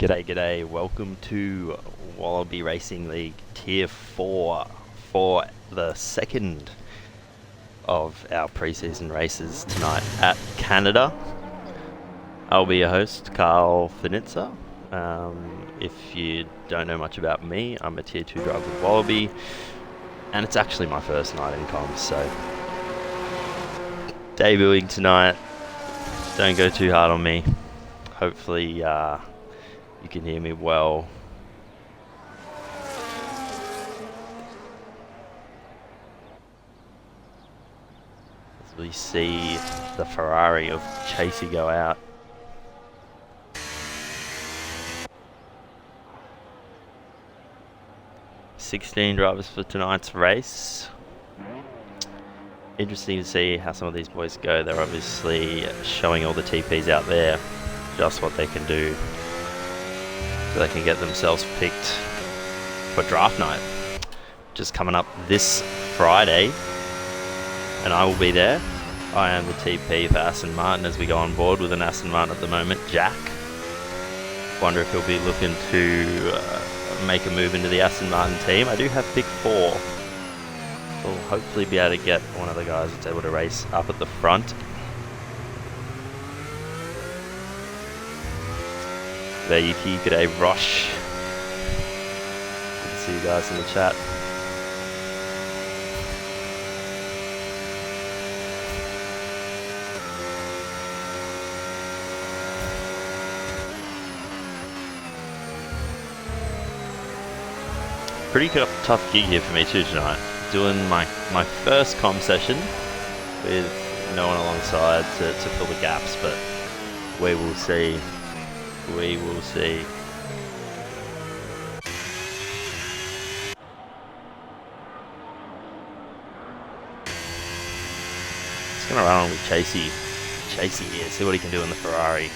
G'day, g'day. Welcome to Wallaby Racing League Tier 4 for the second of our preseason races tonight at Canada. I'll be your host, Carl Finitza. If you don't know much about me, I'm a Tier 2 driver with Wallaby, and it's actually my first night in comms, so debuting tonight. Don't go too hard on me. Hopefully you can hear me well. As we see the Ferrari of Chasey go out. $16 drivers for tonight's race. Interesting to see how some of these boys go. They're obviously showing all the TPs out there just what they can do, so they can get themselves picked for draft night, which is coming up this Friday, and I will be there. I am the TP for Aston Martin as we go on board with an Aston Martin at the moment, Jack. Wonder if he'll be looking to make a move into the Aston Martin team. I do have pick 4. We'll hopefully be able to get one of the guys that's able to race up at the front. G'day Yuki, g'day Rosh. Good to see you guys in the chat. Pretty tough gig here for me too tonight. Doing my first comm session with no one alongside to fill the gaps, but we will see. We will see. Just gonna run on with Chasey here, see what he can do in the Ferrari.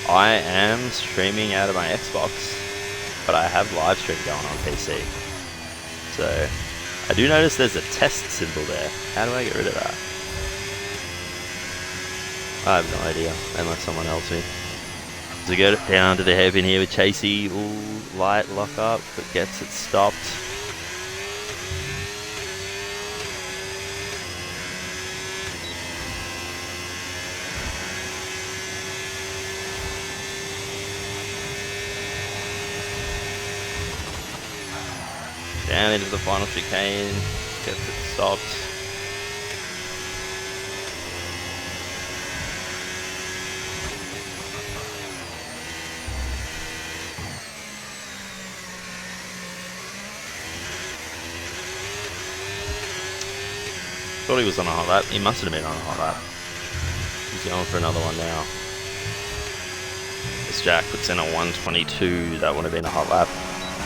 I am streaming out of my Xbox, but I have live stream going on PC. So I do notice there's a test symbol there. How do I get rid of that? I have no idea, unless someone helps me. So we go down to the hairpin here with Chasey. Ooh, light lock up, but gets it stopped. Down into the final chicane, gets it stopped. Thought he was on a hot lap. He must have been on a hot lap. He's going for another one now. As Jack puts in a 122, that would have been a hot lap.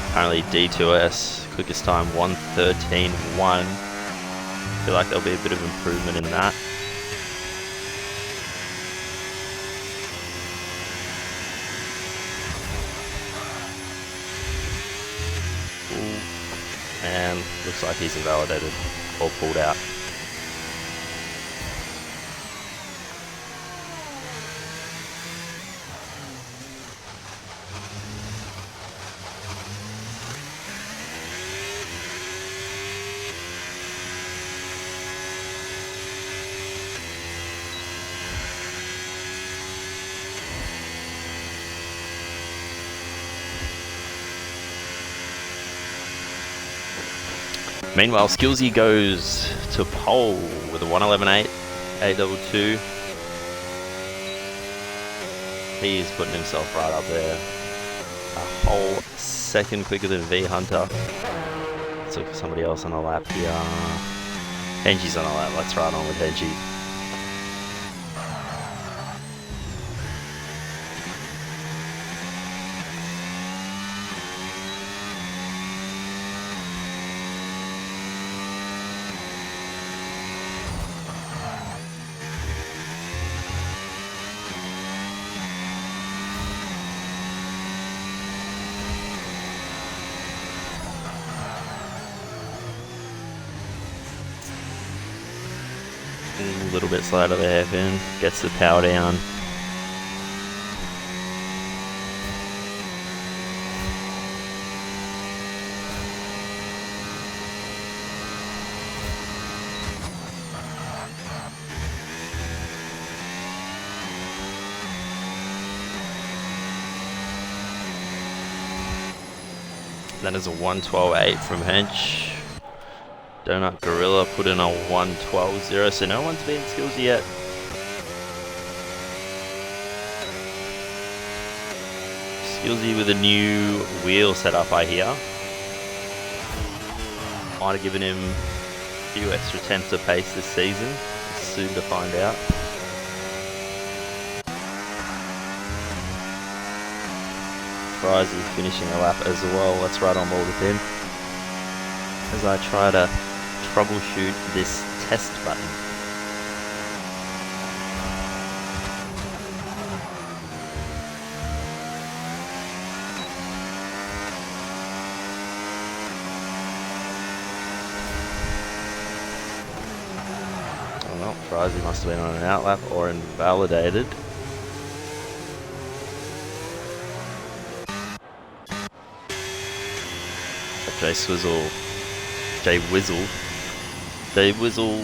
Apparently D2S, quickest time 1:13.1. Feel like there'll be a bit of improvement in that. Ooh. And looks like he's invalidated or pulled out. Meanwhile, Skillsy goes to pole with a 1:11.8, 822. He is putting himself right up there. A whole second quicker than V Hunter. Let's look for somebody else on a lap here. Benji's on a lap. Let's ride on with Benji. A little bit slow to the hairpin, gets the power down. That is a 112.8 from Hench. Donut Gorilla put in a 112.0, so no one's beaten Skillsy yet. Skillsy with a new wheel setup, I hear. Might have given him a few extra tenths of pace this season. Soon to find out. Frizzy finishing a lap as well. Let's ride on board with him as I try to troubleshoot this test button. Oh well, Frizzy must have been on an outlap or invalidated. Jay Wizzle,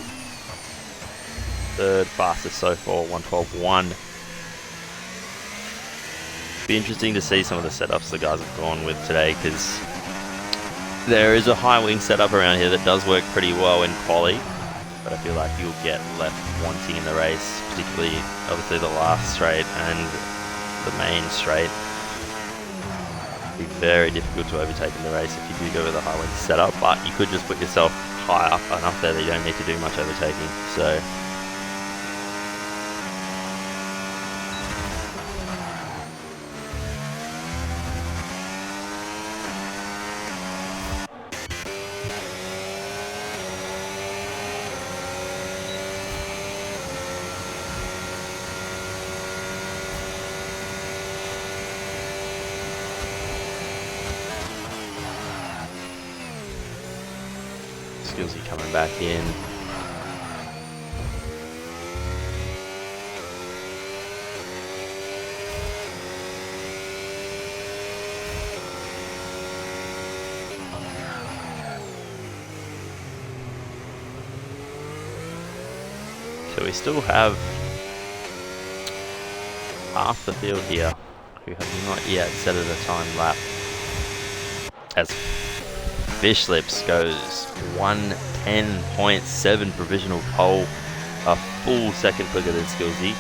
third fastest so far, 112.1. Be interesting to see some of the setups the guys have gone with today, because there is a high wing setup around here that does work pretty well in quali, but I feel like you'll get left wanting in the race, particularly obviously the last straight and the main straight. Be very difficult to overtake in the race if you do go with a high wing setup, but you could just put yourself high up enough there that you don't need to do much overtaking. So Skillsy coming back in. So we still have half the field here who have not yet set at a time lap, as Fish Lips goes 110.7 provisional pole, a full second quicker than Skillsy.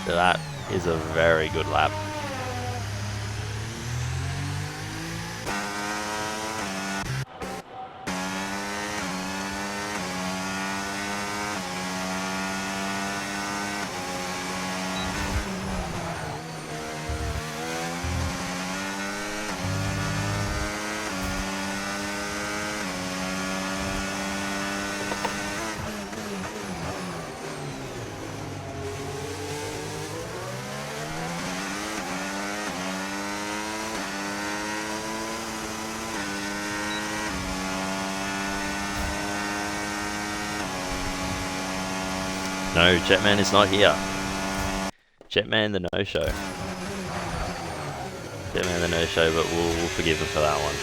So that is a very good lap. No, Jetman is not here. Jetman the no-show. Jetman the no-show, but we'll forgive him for that one.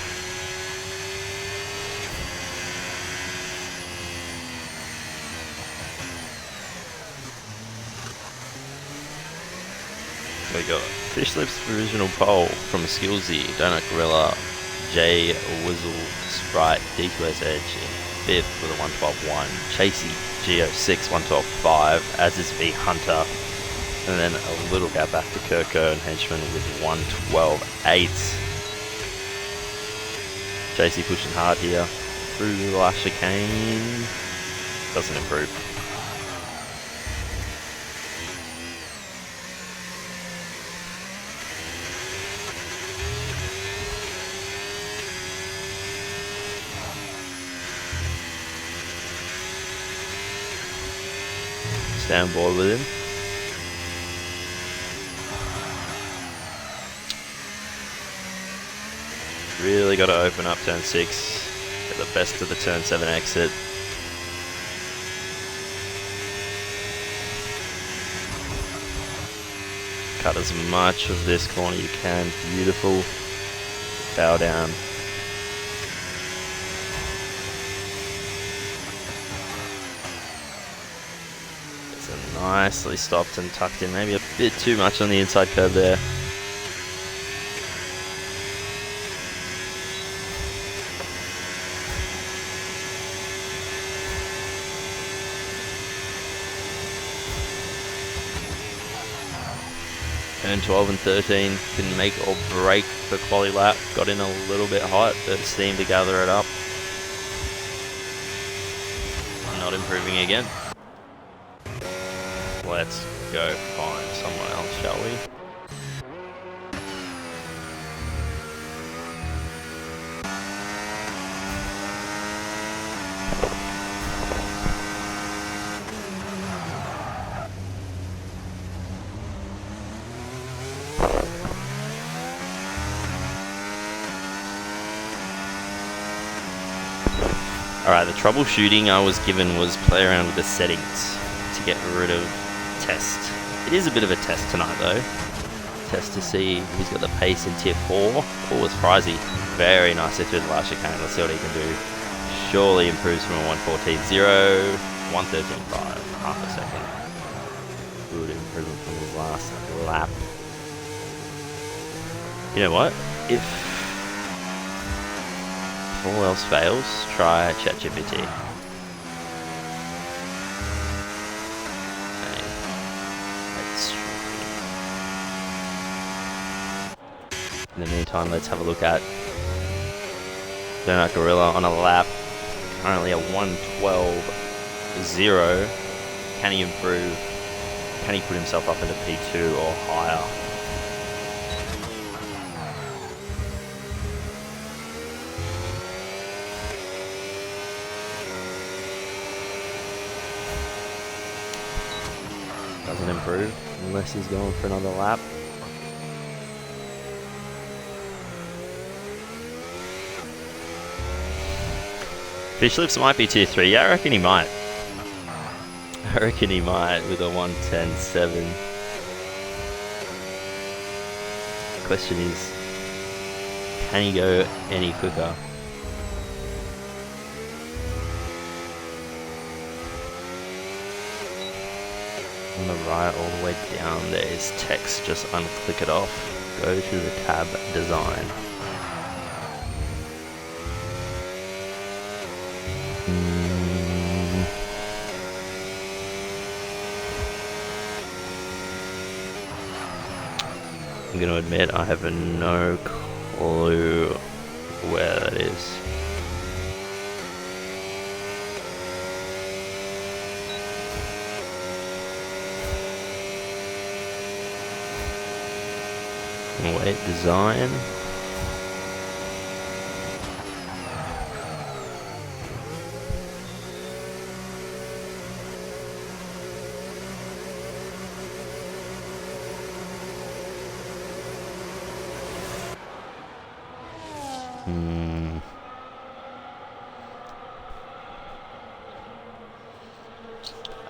We got Fish Lips provisional pole from Skillsy, Donut Gorilla, Jay Wizzle, Sprite, D2S Edge in 5th with a 112.1, Chasey Geo6 112.5, as is V Hunter, and then a little gap back to Kirko and Henchman with 112.8. Chasey pushing hard here through the last chicane, doesn't improve. Stay on board with him. Really got to open up turn 6, get the best of the turn 7 exit. cut as much of this corner you can. Beautiful. Bow down. It's a nicely stopped and tucked in. Maybe a bit too much on the inside curve there. Turn 12 and 13 can make or break the quali lap. Got in a little bit hot, but seemed to gather it up. Not improving again. Let's go find someone else, shall we? Alright, the troubleshooting I was given was play around with the settings to get rid of test. It is a bit of a test tonight though. Test to see who's got the pace in tier 4. Oh, it's Pricey. Very nicely through the last chicane. Let's see what he can do. Surely improves from a 114.0, 113.5, half a second. Good improvement from the last lap. You know what? If all else fails, try ChatGPT. In the meantime, let's have a look at Donut Gorilla on a lap. Currently a 112.0. Can he improve? Can he put himself up into P2 or higher? Doesn't improve unless he's going for another lap. Fish Lips might be tier 3. Yeah, I reckon he might. I reckon he might with a 110.7. The question is, can he go any quicker? On the right, all the way down, there is text. Just unclick it off. Go to the tab design. I'm going to admit I have no clue where that is. Wait, design.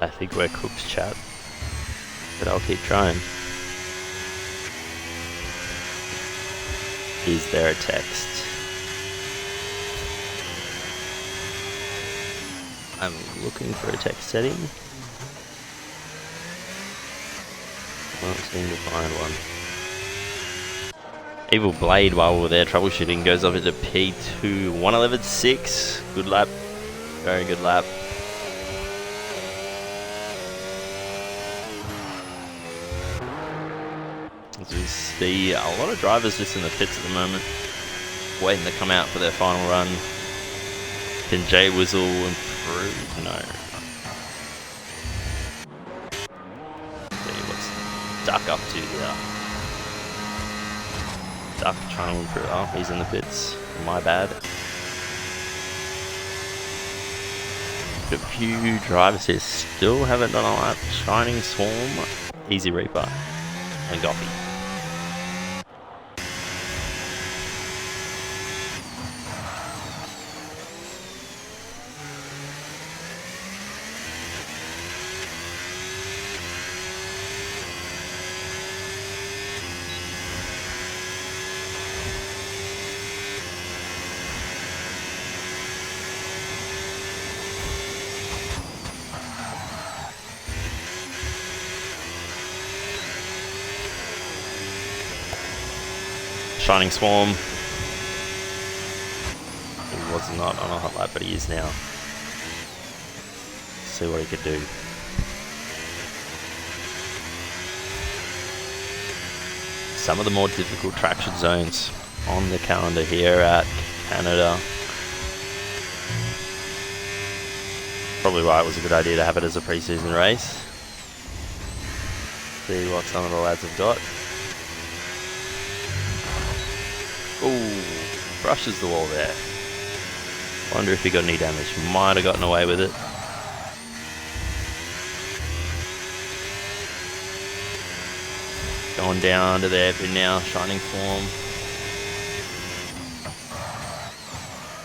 I think we're cooked, chat, but I'll keep trying. Is there a text? I'm looking for a text setting. Can't seem to find one. Evil Blade, while we're there troubleshooting, goes up into P2, 111.6. Good lap. Very good lap. As we see a lot of drivers just in the pits at the moment, waiting to come out for their final run. Can Jay Wizzle improve? No. See what's Duck up to here. Duck trying to improve. Oh, he's in the pits. My bad. A few drivers here still haven't done a lap. Shining Swarm, Easy Reaper, and Goffy. Shining Swarm. He was not on a hot lap, but he is now. See what he could do. Some of the more difficult traction zones on the calendar here at Canada. Probably why it was a good idea to have it as a pre-season race. See what some of the lads have got. Ooh, brushes the wall there. Wonder if he got any damage. Might have gotten away with it. Going down to the airpin now, Shining Form.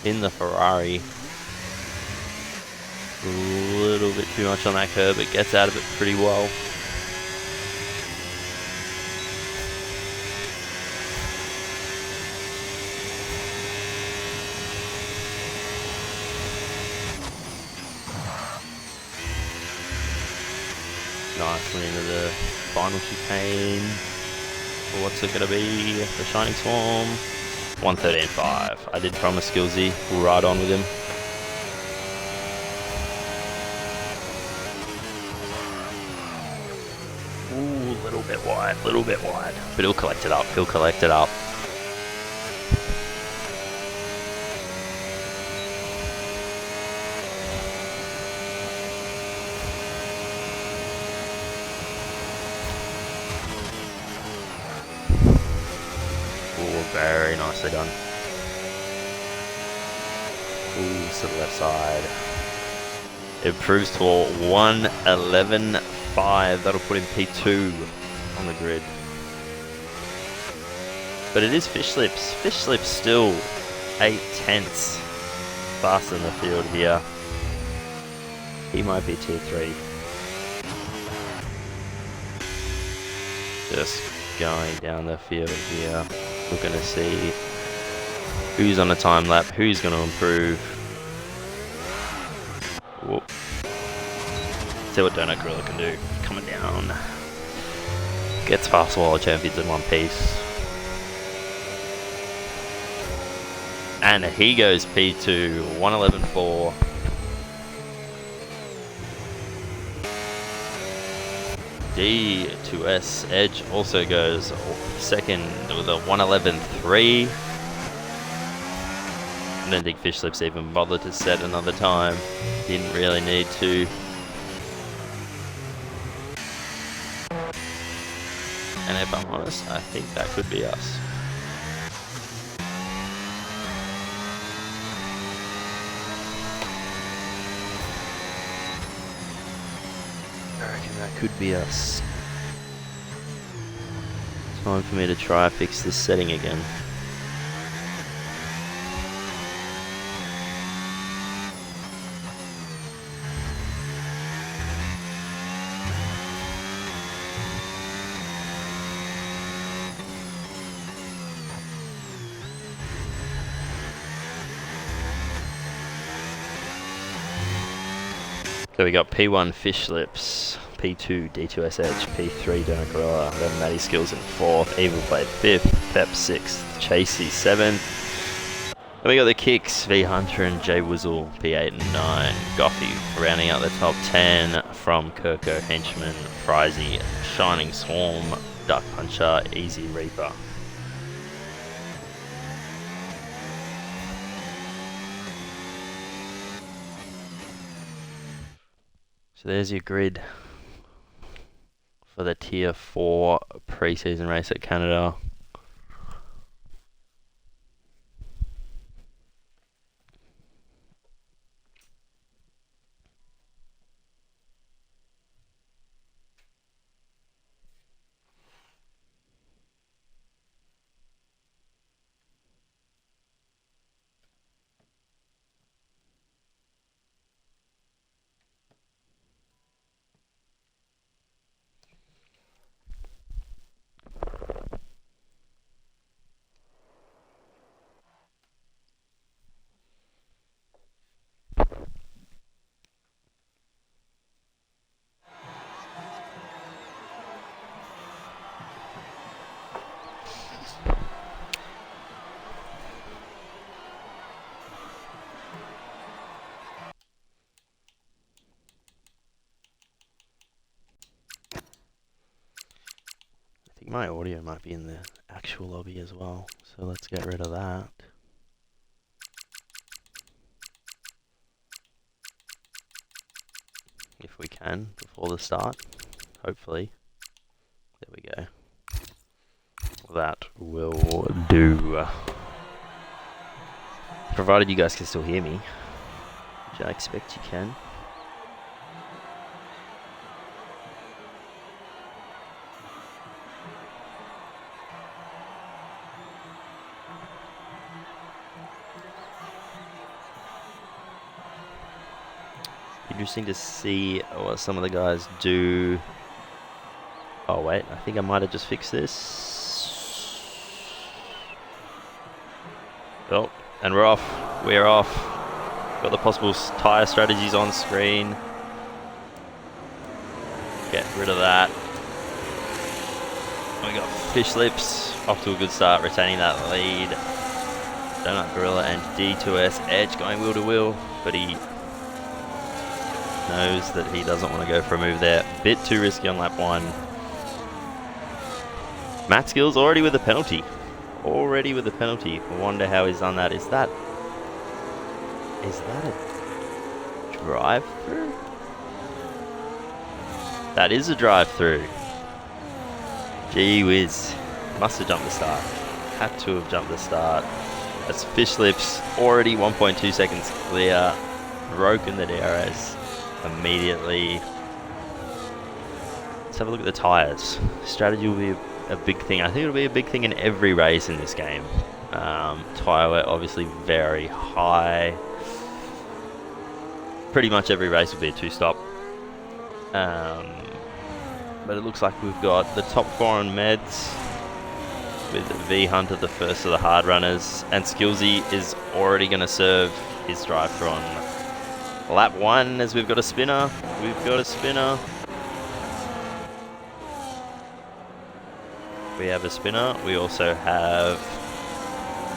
In the Ferrari. A little bit too much on that curb, but gets out of it pretty well. Nicely into the final chicane. What's it going to be? The Shining Swarm. 113.5. I did promise Skillsy we'll ride on with him. Ooh, little bit wide, little bit wide. But he'll collect it up, he'll collect it up. Very nicely done. Ooh, to the left side. It improves to a 111.5. That'll put him P2 on the grid. But it is Fish Slips. Fish Slips still 8/10 faster than the field here. He might be tier 3. Just going down the field here. We're going to see who's on a time lap, who's going to improve. Whoop. See what Donut Gorilla can do. Coming down. Gets fast world champions in one piece. And he goes P2, 111.4. D2S Edge also goes second with a 111.3. I don't think Fish Slips even bothered to set another time. Didn't really need to. And if I'm honest, I think that could be us. I reckon that could be us. Time for me to try fix this setting again. So we got P1 Fish Slips, P2 D2S Edge, P3 Donut Gorilla, then Matty Skills in 4th, Evil Blade 5th, Pep 6th, Chasey 7th. Then we got the Kicks, V Hunter and J Wizzle, P8 and 9, Goffy rounding out the top 10 from Kirko, Henchman, Frizy, Shining Swarm, Duck Puncher, Easy Reaper. So there's your grid for the Tier 4 pre-season race at Canada. think my audio might be in the actual lobby as well, so let's get rid of that. If we can, before the start, hopefully. There we go. That will do. Provided you guys can still hear me, which I expect you can. Interesting to see what some of the guys do. Oh wait, I think I might have just fixed this. Oh, and we're off. We're off. Got the possible tyre strategies on screen. Get rid of that. We got Fish Lips off to a good start, retaining that lead. Donut Gorilla and D2S Edge going wheel to wheel, but he knows that he doesn't want to go for a move there. Bit too risky on lap 1. Matt Skills already with a penalty. Already with a penalty. I wonder how he's done that. Is that a drive-through? That is a drive-through. Gee whiz. Must have jumped the start. Had to have jumped the start. That's Fish Lips already 1.2 seconds clear. Broken the DRS immediately. Let's have a look at the tyres. Strategy will be a big thing. I think it'll be a big thing in every race in this game. Tyre wear obviously very high. Pretty much every race will be a 2-stop. But it looks like we've got the top 4 on meds, with V Hunter the first of the hard runners, and Skillsy is already going to serve his drive-through on lap 1 as we've got a spinner. We've got a spinner. We have a spinner. We also have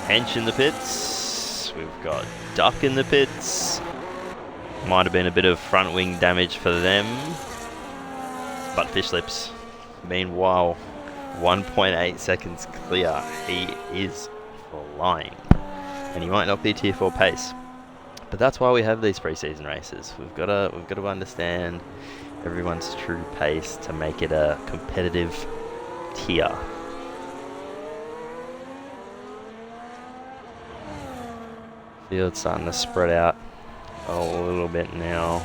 Hench in the pits. We've got Duck in the pits. Might have been a bit of front wing damage for them. But Fish Lips, meanwhile, 1.8 seconds clear. He is flying. And he might not be tier 4 pace. But that's why we have these preseason races. We've got to understand everyone's true pace to make it a competitive tier. Field's starting to spread out a little bit now.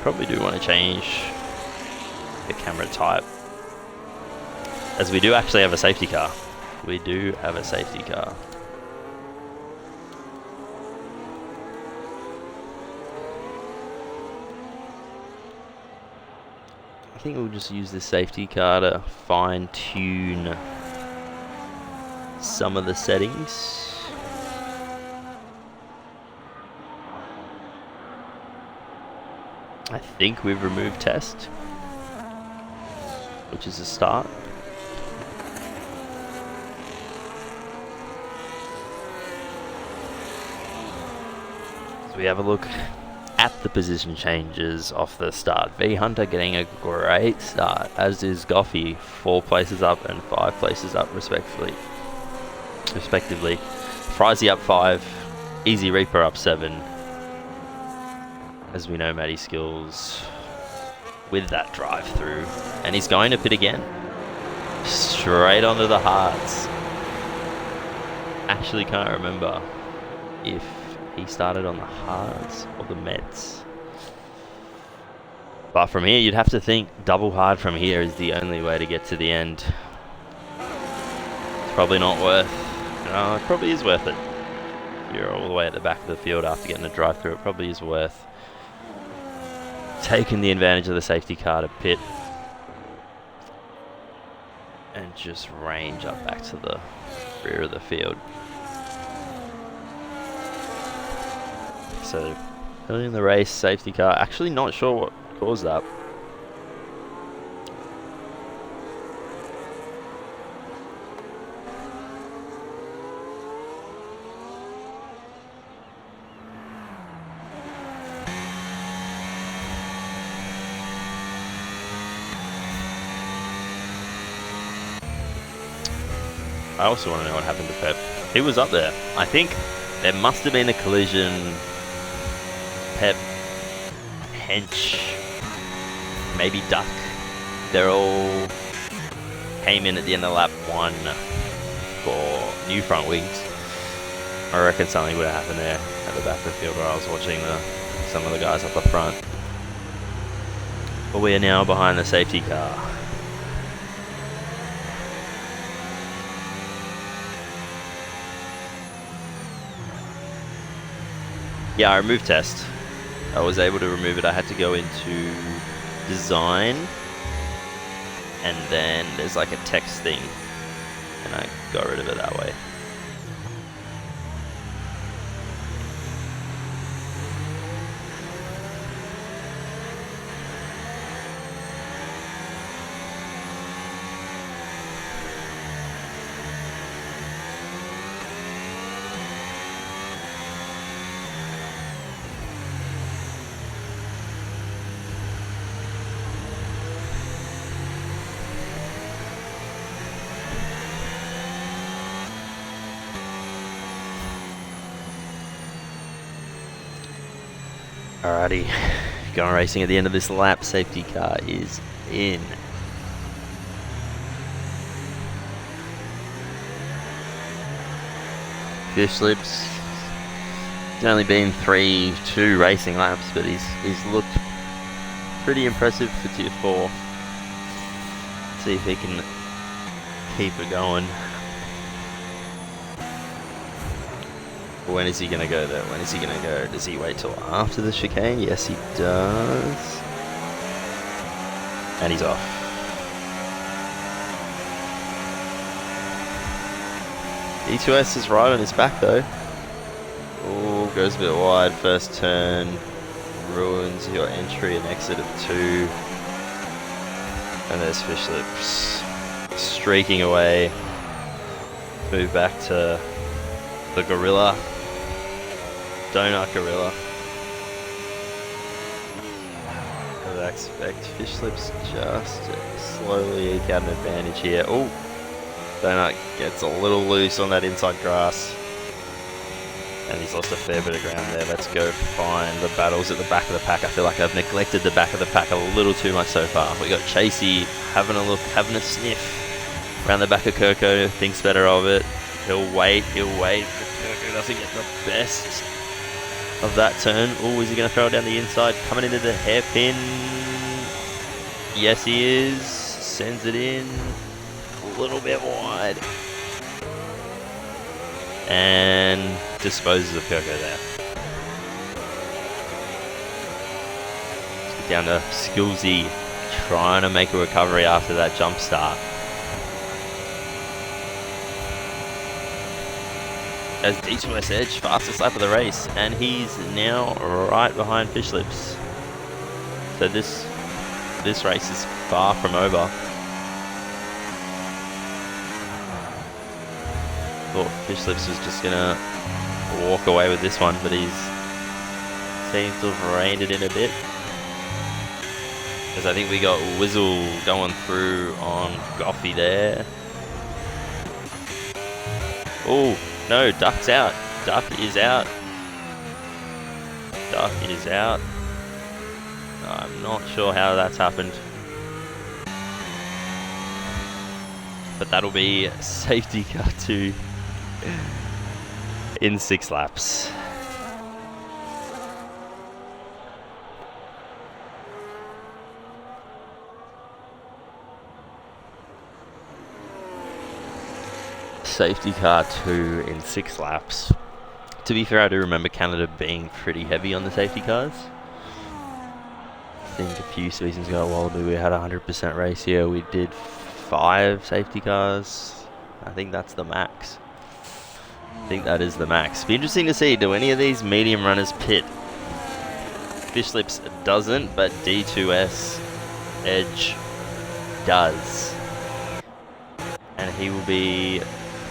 Probably do want to change the camera type, as we do actually have a safety car. We do have a safety car. I think we'll just use this safety car to fine-tune some of the settings. I think we've removed test, which is a start. So we have a look at the position changes off the start. V Hunter getting a great start, as is Goffy, 4 places up and 5 places up respectively. Frizy up 5, Easy Reaper up 7. As we know, Matty Skills with that drive through, and he's going to pit again. Straight onto the hards. Actually can't remember if he started on the hards or the meds. But from here, you'd have to think double hard from here is the only way to get to the end. It's probably not worth. No, it probably is worth it. If you're all the way at the back of the field after getting a drive through, it probably is worth taking the advantage of the safety car to pit and just range up back to the rear of the field. So early in the race, safety car, actually not sure what caused that. I also want to know what happened to Pep. He was up there. I think there must have been a collision. Pep, Hench, maybe Duck. They're all came in at the end of lap 1 for new front wings. I reckon something would have happened there at the back of the field where I was watching some of the guys up the front. But we are now behind the safety car. Yeah, I removed test. I was able to remove it. I had to go into design, and then there's like a text thing, and I got rid of it that way. Alrighty, going racing at the end of this lap. Safety car is in. Fish Slips. It's only been 3-2 racing laps, but he's looked pretty impressive for Tier 4. See if he can keep it going. When is he going to go though? When is he going to go? Does he wait till after the chicane? Yes, he does. And he's off. D2S is right on his back though. Oh, goes a bit wide. First turn ruins your entry and exit of 2. And there's Fish Lips streaking away. Move back to the Gorilla. Donut Gorilla. I expect Fish Slips just slowly eke out an advantage here. Oh, Donut gets a little loose on that inside grass. And he's lost a fair bit of ground there. Let's go find the battles at the back of the pack. I feel like I've neglected the back of the pack a little too much so far. We got Chasey having a look, having a sniff around the back of Kirko. Thinks better of it. He'll wait. But Kirko doesn't get the best of that turn. Oh, is he going to throw it down the inside? Coming into the hairpin. Yes, he is. Sends it in. A little bit wide. And disposes of Kirko there. Let's get down to Skillsy. Trying to make a recovery after that jump start. As D2S Edge, fastest lap of the race, and he's now right behind Fish Lips. So this race is far from over. Thought Fish Lips was just gonna walk away with this one, but he's seems to have reined it in a bit. Because I think we got Whizzle going through on Goffy there. Oh. No, Duck's out. Duck is out. Duck is out. I'm not sure how that's happened. But that'll be safety car 2 in 6 laps. Safety car 2 in 6 laps. To be fair, I do remember Canada being pretty heavy on the safety cars. I think a few seasons ago, Wallaby, we had a 100% race here. We did 5 safety cars. I think that's the max. I think that is the max. Be interesting to see, do any of these medium runners pit? Fish Lips doesn't, but D2S Edge does. And he will be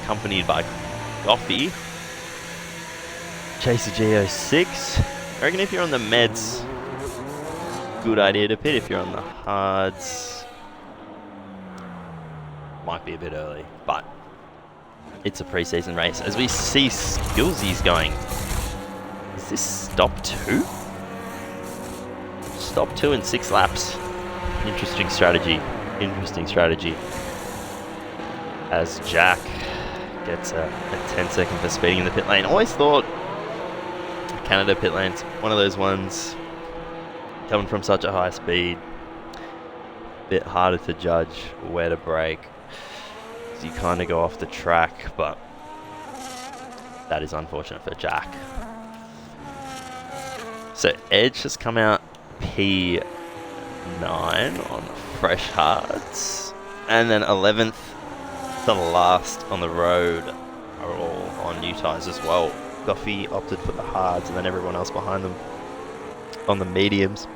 accompanied by Goffy. Chaser G06. I reckon if you're on the meds, good idea to pit. If you're on the hards, might be a bit early, but it's a preseason race. As we see Skillsy's going, is this stop 2? Stop 2 in 6 laps. Interesting strategy. Interesting strategy. As Jack gets a 10-second for speeding in the pit lane. Always thought Canada pit lane's one of those ones coming from such a high speed. Bit harder to judge where to brake. So you kind of go off the track, but that is unfortunate for Jack. So Edge has come out P9 on fresh hards, and then 11th to last on the road are all on new tyres as well. Goffey opted for the hards, and then everyone else behind them on the mediums.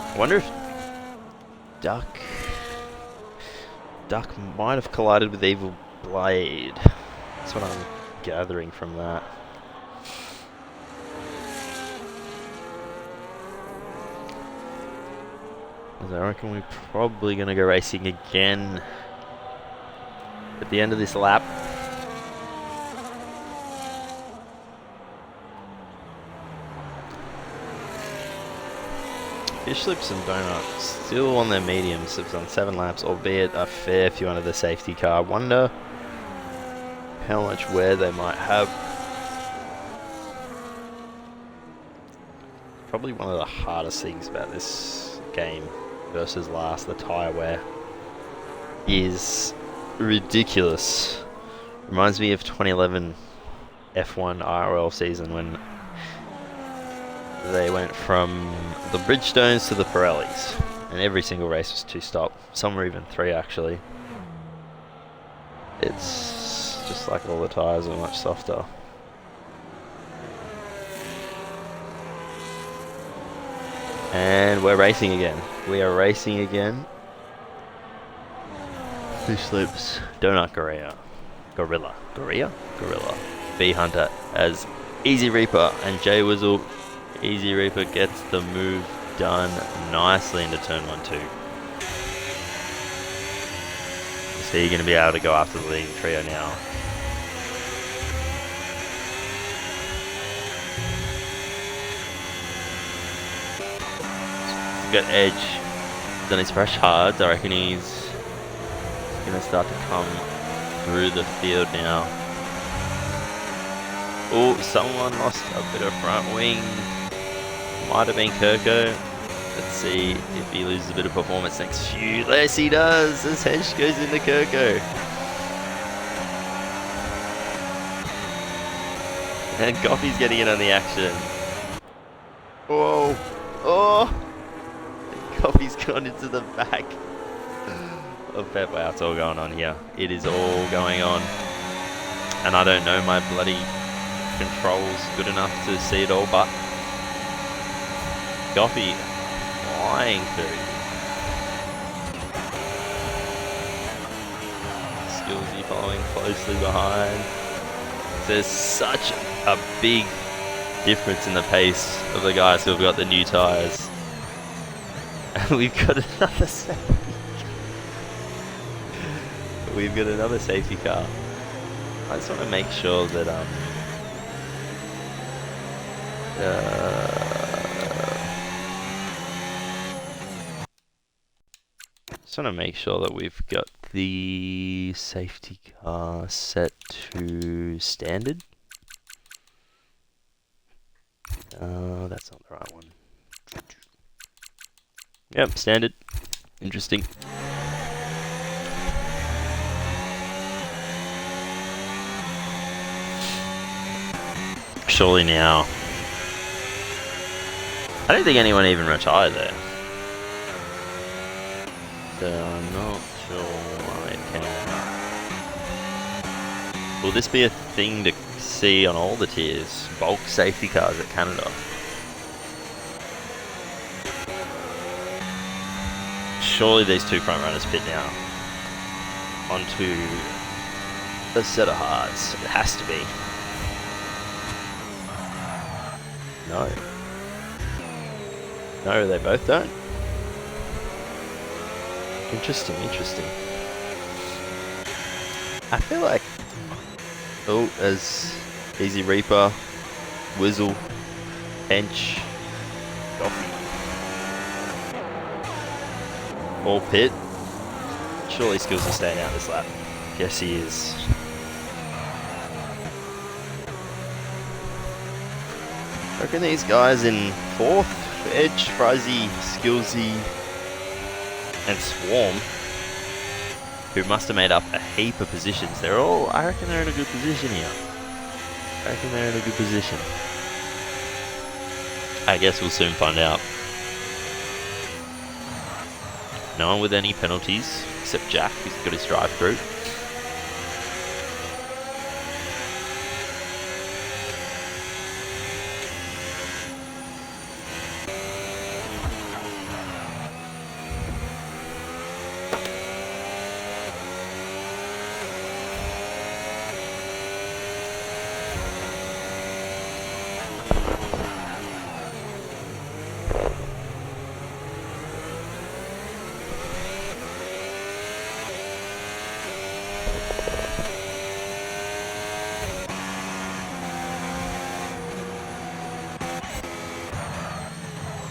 I wonder if Duck might have collided with Evil Blade. That's what I'm gathering from that. I reckon we're probably going to go racing again at the end of this lap. Fish Lips and Donut still on their mediums. Have done 7 laps, albeit a fair few under the safety car. Wonder how much wear they might have. Probably one of the hardest things about this game versus last, the tyre wear, is ridiculous. Reminds me of 2011 F1 RL season when they went from the Bridgestones to the Pirellis, and every single race was 2-stop. Some were even 3 actually. It's just like all the tyres are much softer. And we're racing again. We are racing again. Fish Lips, Donut Gorilla, B Hunter as Easy Reaper, and Jay Wizzle. Easy Reaper gets the move done nicely into turn 1-2. So you're going to be able to go after the leading trio now. We've got Edge done his fresh hards. I reckon he's going to start to come through the field now. Oh, someone lost a bit of front wing. Might have been Kirko. Let's see if he loses a bit of performance next few. Yes, he does, as Hedge goes into Kirko. And Goffey's getting in on the action. Whoa. Oh! Goffey's gone into the back of Pep. Wow, it's all going on here. It is all going on. And I don't know my bloody controls good enough to see it all, but Goffey flying through. Skillsy following closely behind. There's such a big difference in the pace of the guys who have got the new tyres. And we've got another safety. We've got another safety car. I just want to make sure that just want to make sure that we've got the safety car set to standard. That's not the right one. Yep, standard. Interesting. Surely now. I don't think anyone even retired there. So I'm not sure why it came out. Will this be a thing to see on all the tiers? Bulk safety cars at Canada. Surely these two front runners pit now onto a set of hards. It has to be. No. No, they both don't. Interesting, interesting. I feel like... Oh, there's Easy Reaper, Whizzle, Hench, Goffy. All pit. Surely Skills are staying out this lap. Yes, he is. I reckon these guys in 4th, Edge, Frizzy, Skillsy, and Swarm, who must have made up a heap of positions. They're all, I reckon they're in a good position here. I reckon they're in a good position. I guess we'll soon find out. No one with any penalties, except Jack, who's got his drive-through.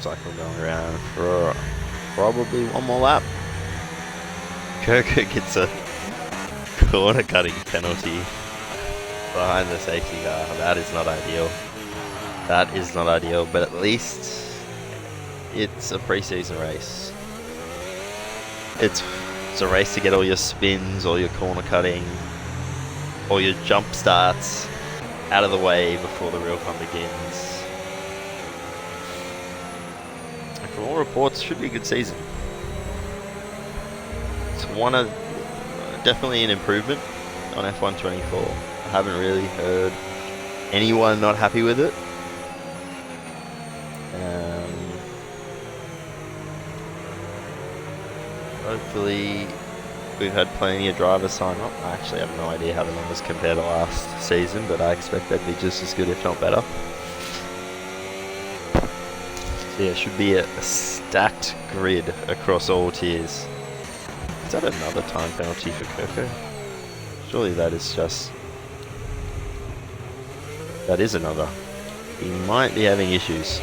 Looks like we're going around for probably one more lap. Kirko gets a corner cutting penalty behind the safety car. That is not ideal. That is not ideal, but at least it's a preseason race. It's a race to get all your spins, all your corner cutting, all your jump starts out of the way before the real fun begins. And from all reports, should be a good season. It's definitely an improvement on F1 24. I haven't really heard anyone not happy with it. Hopefully we've had plenty of drivers sign up. I actually have no idea how the numbers compare to last season, but I expect they'd be just as good, if not better. So yeah, it should be a stacked grid across all tiers. Is that another time penalty for Kirko? Surely that is just... That is another. He might be having issues.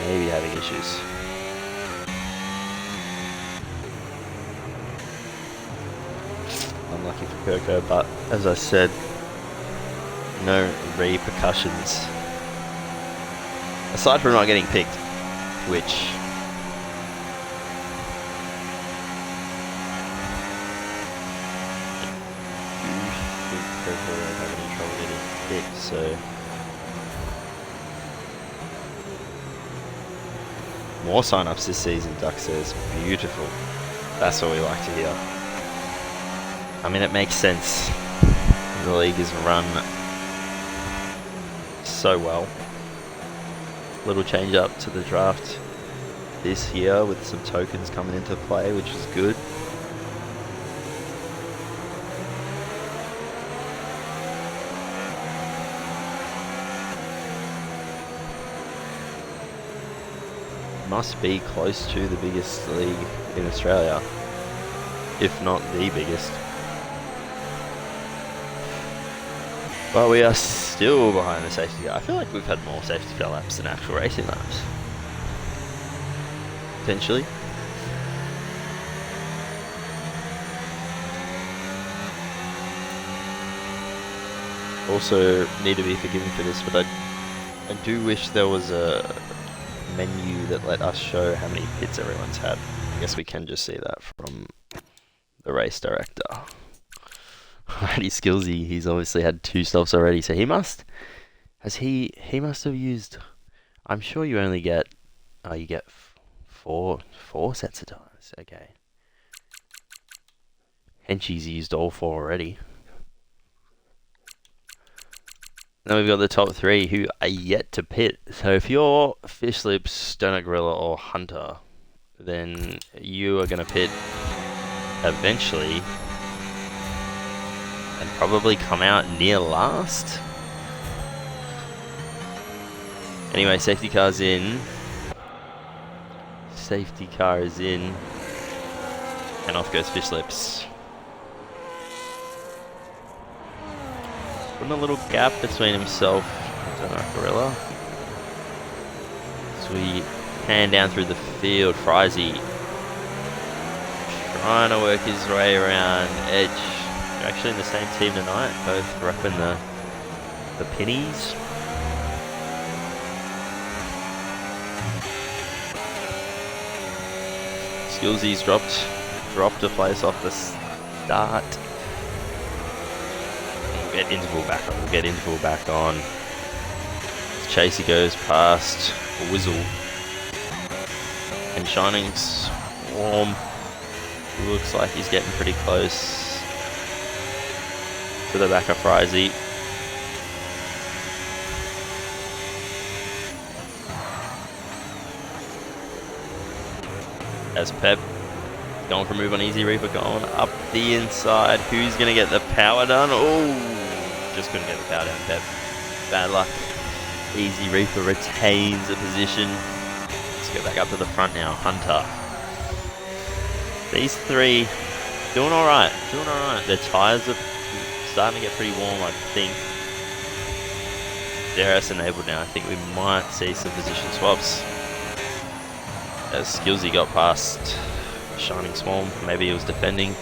Maybe having issues. Unlucky for Kirko, but as I said, no repercussions. Aside from not getting picked, which... Kirko won't have any trouble getting picked, so... More sign-ups this season, Duck says. Beautiful. That's what we like to hear. I mean, it makes sense. The league is run so well. Little change up to the draft this year with some tokens coming into play, which is good. Must be close to the biggest league in Australia, if not the biggest. But we are still behind the safety car. I feel like we've had more safety car laps than actual racing laps. Potentially. also need to be forgiven for this, but I do wish there was a menu that let us show how many pits everyone's had. I guess we can just see that from the race director. Alrighty, Skillsy, he's obviously had 2 stops already, so he must have used, I'm sure you only get, you get 4 sets of tires, okay. Henchy's used all 4 already. Then we've got the top 3 who are yet to pit. So if you're Fish Lips, Donut Gorilla, or Hunter, then you are going to pit eventually and probably come out near last. Anyway, safety car's in. Safety car is in. And off goes Fish Lips. Putting a little gap between himself and Donut Gorilla. So we pan down through the field. Frizy trying to work his way around Edge. They're actually in the same team tonight, both repping the pennies. Skillsy's dropped a place off the start. We'll get interval back on. Chasey goes past Whizzle. And Shining Swarm looks like he's getting pretty close to the back of Frizy. As Pep going for a move on Easy Reaper, going up the inside. Who's going to get the power done? Oh, just couldn't get the power down, Pep. Bad luck. Easy Reaper retains the position. Let's go back up to the front now. Hunter. These 3 doing alright. Their tyres are starting to get pretty warm, I think. DRS enabled now. I think we might see some position swaps. As Skillsy got past Shining Swarm, maybe he was defending.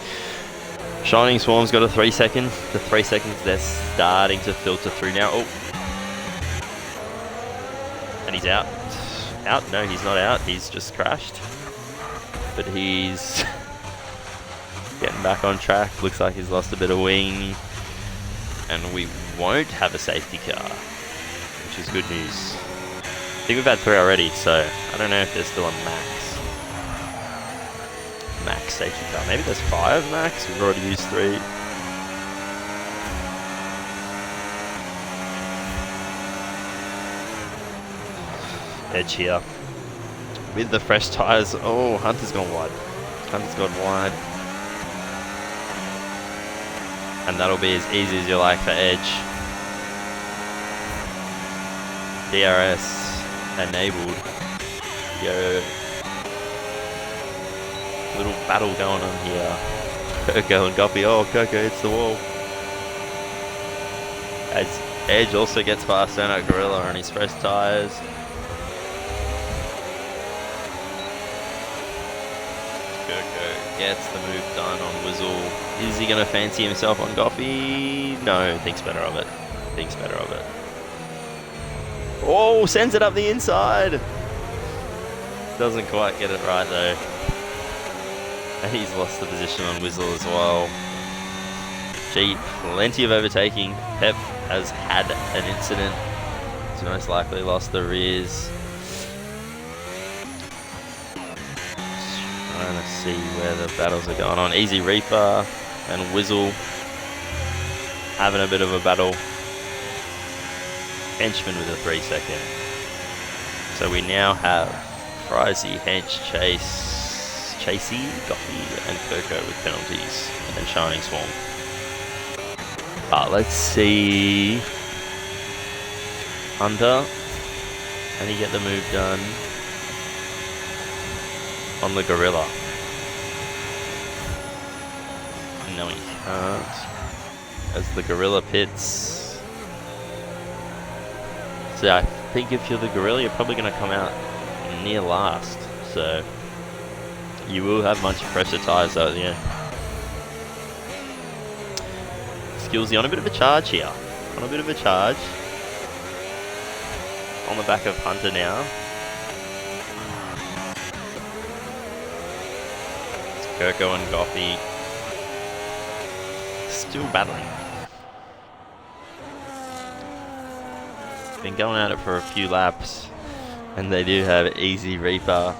Shining Swarm's got a 3 second. The 3 seconds they're starting to filter through now. Oh, and he's out. Out? No, he's not out. He's just crashed. But he's getting back on track. Looks like he's lost a bit of wing, and we won't have a safety car, which is good news. I think we've had 3 already, so I don't know if there's still a max safety car. Maybe there's 5 max. We've already used 3. Edge here with the fresh tires. Oh, Hunter's gone wide. And that'll be as easy as you like for Edge. DRS enabled. Yo. Little battle going on here. Coco and Guppy. Oh, Coco hits the wall. As Edge also gets past Donut Gorilla on his fresh tyres. Coco gets the move done on Whizzle. Is he going to fancy himself on Goffy? No, thinks better of it. Oh, sends it up the inside. Doesn't quite get it right though. And he's lost the position on Whizzle as well. Gee, plenty of overtaking. Pep has had an incident. He's most likely lost the rears. Trying to see where the battles are going on. Easy Reaper and Whizzle having a bit of a battle. Henchman with a 3 second. So we now have Frizy, Hench, Chasey, Goffy, and Coco with penalties, and Shining Swarm. Let's see. Hunter, can he get the move done on the Gorilla? No, he can't. As the Gorilla pits. So I think if you're the Gorilla, you're probably going to come out near last. So you will have a bunch of pressure tyres though at the end. Skillsy on a bit of a charge here. on a bit of a charge. On the back of Hunter now. It's Kirko and Goffey still battling. Been going at it for a few laps, and they do have Easy Reaper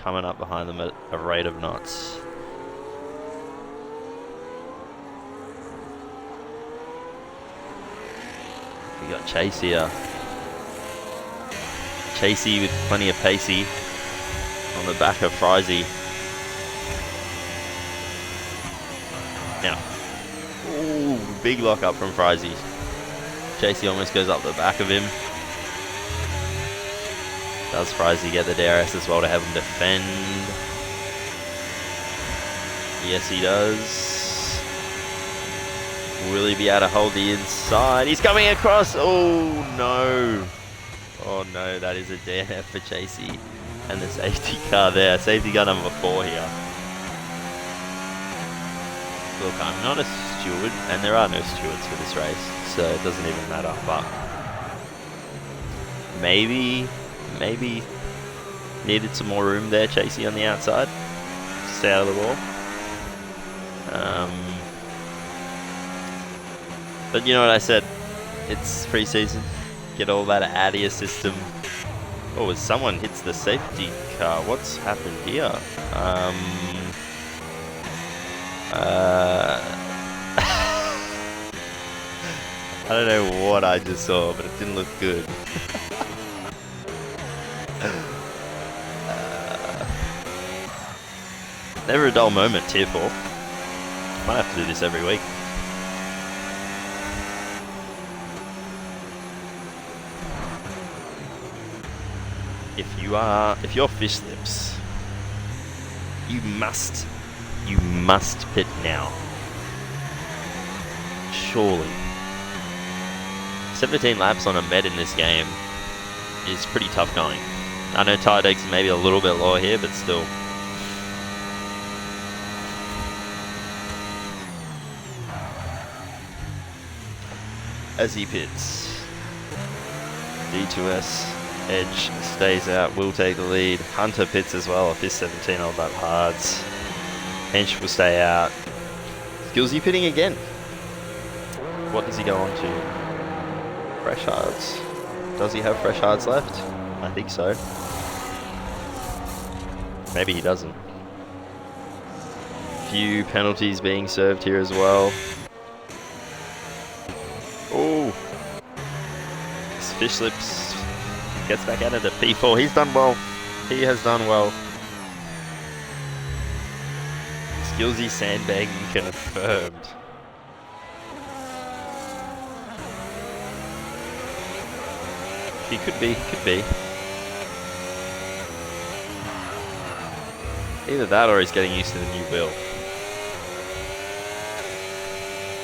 coming up behind them at a rate of knots. We got Chase here. Chasey with plenty of pacey on the back of Frizy. Now, ooh, big lock up from Frizy. Chasey almost goes up the back of him. Does Frizy get the DRS as well to have him defend? Yes, he does. Will he be able to hold the inside? He's coming across. Oh no. Oh no, that is a DNF for Chasey. And the safety car there. Safety car number 4 here. Look, I'm not a steward, and there are no stewards for this race, so it doesn't even matter, but maybe needed some more room there, Chasey on the outside. Stay out of the wall. But you know what I said, it's preseason. Get all that out of your system. Oh, as someone hits the safety car, what's happened here? I don't know what I just saw, but it didn't look good. Never a dull moment, tier 4. Might have to do this every week. If you're Fish Lips, you must pit now. Surely. 17 laps on a med in this game is pretty tough going. I know tire decks maybe a little bit lower here, but still. As he pits. D2S. Edge stays out, will take the lead. Hunter pits as well off his 17 old lap hards. Hench will stay out. Skillsy pitting again. What does he go on to? Fresh hards. Does he have fresh hards left? I think so. Maybe he doesn't. Few penalties being served here as well. Oh, Fish Lips gets back out of the P4. He's done well. He has done well. Skillsy sandbagging confirmed. He could be. Either that or he's getting used to the new wheel.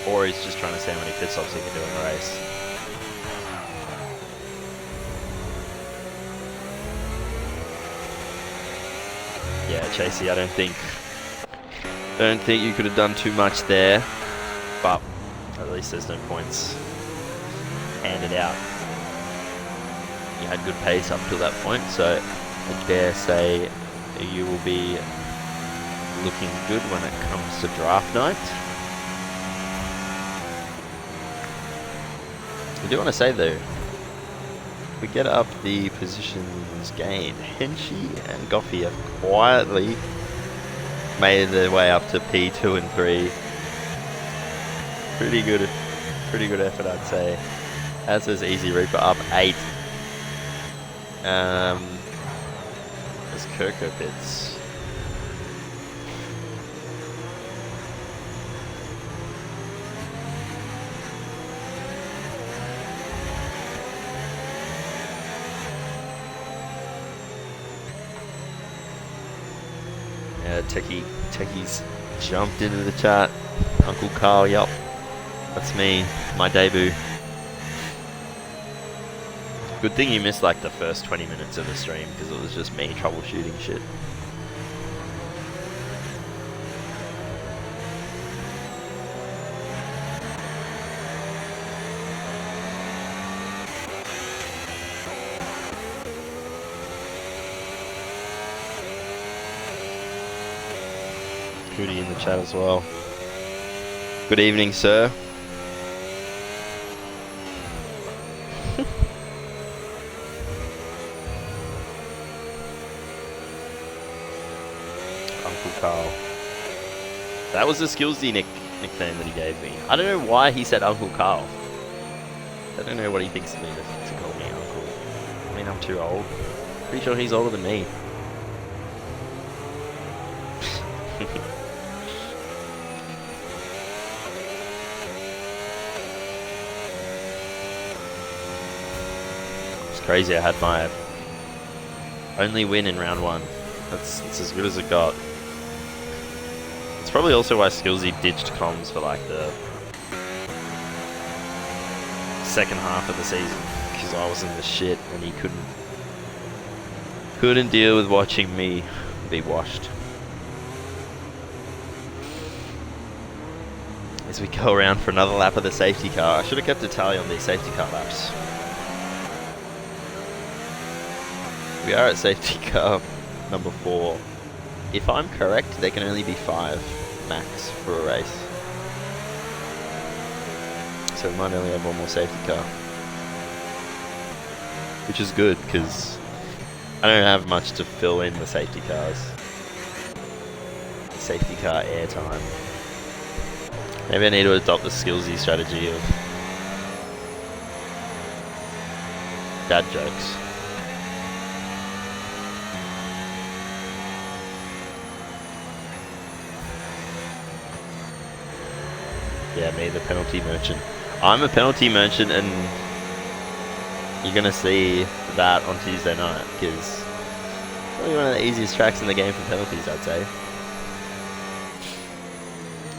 Or he's just trying to see how many pit stops he can do in the race. Yeah, Chasey, I don't think you could have done too much there, but at least there's no points handed out. You had good pace up till that point, so I dare say you will be looking good when it comes to draft night. I do want to say though, we get up the positions gained. Henchy and Goffey have quietly made their way up to P2 and 3. Pretty good effort, I'd say. As says Easy Reaper up 8. As Kirko pits. Yeah, Techie's jumped into the chat. Uncle Carl, yup. That's me, my debut. Good thing you missed like the first 20 minutes of the stream because it was just me troubleshooting shit. Goody in the chat as well. Good evening, sir. Uncle Carl. That was the Skillsy nickname that he gave me. I don't know why he said Uncle Carl. I don't know what he thinks of me to call me Uncle. I mean, I'm too old. Pretty sure he's older than me. It's crazy. I had my only win in round 1. That's as good as it got. It's probably also why Skillsy ditched comms for like the second half of the season, because I was in the shit and he couldn't deal with watching me be washed. As we go around for another lap of the safety car. I should have kept a tally on these safety car laps. We are at safety car number 4. If I'm correct, there can only be 5 max for a race. So we might only have one more safety car. Which is good, because I don't have much to fill in the safety cars. Safety car airtime. Maybe I need to adopt the Skillsy strategy of dad jokes. Yeah, me, the penalty merchant. I'm a penalty merchant, and you're gonna see that on Tuesday night, because it's probably one of the easiest tracks in the game for penalties, I'd say.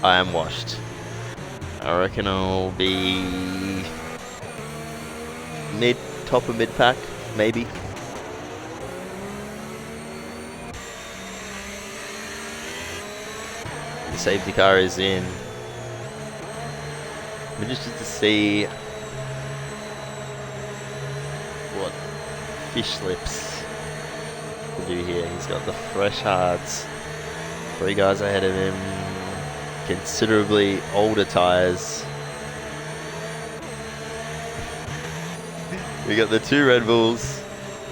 I am washed. I reckon I'll be top of mid pack, maybe. The safety car is in. I'm interested to see what Fish Lips will do here. He's got the fresh hards. 3 guys ahead of him. Considerably older tyres. We got the 2 Red Bulls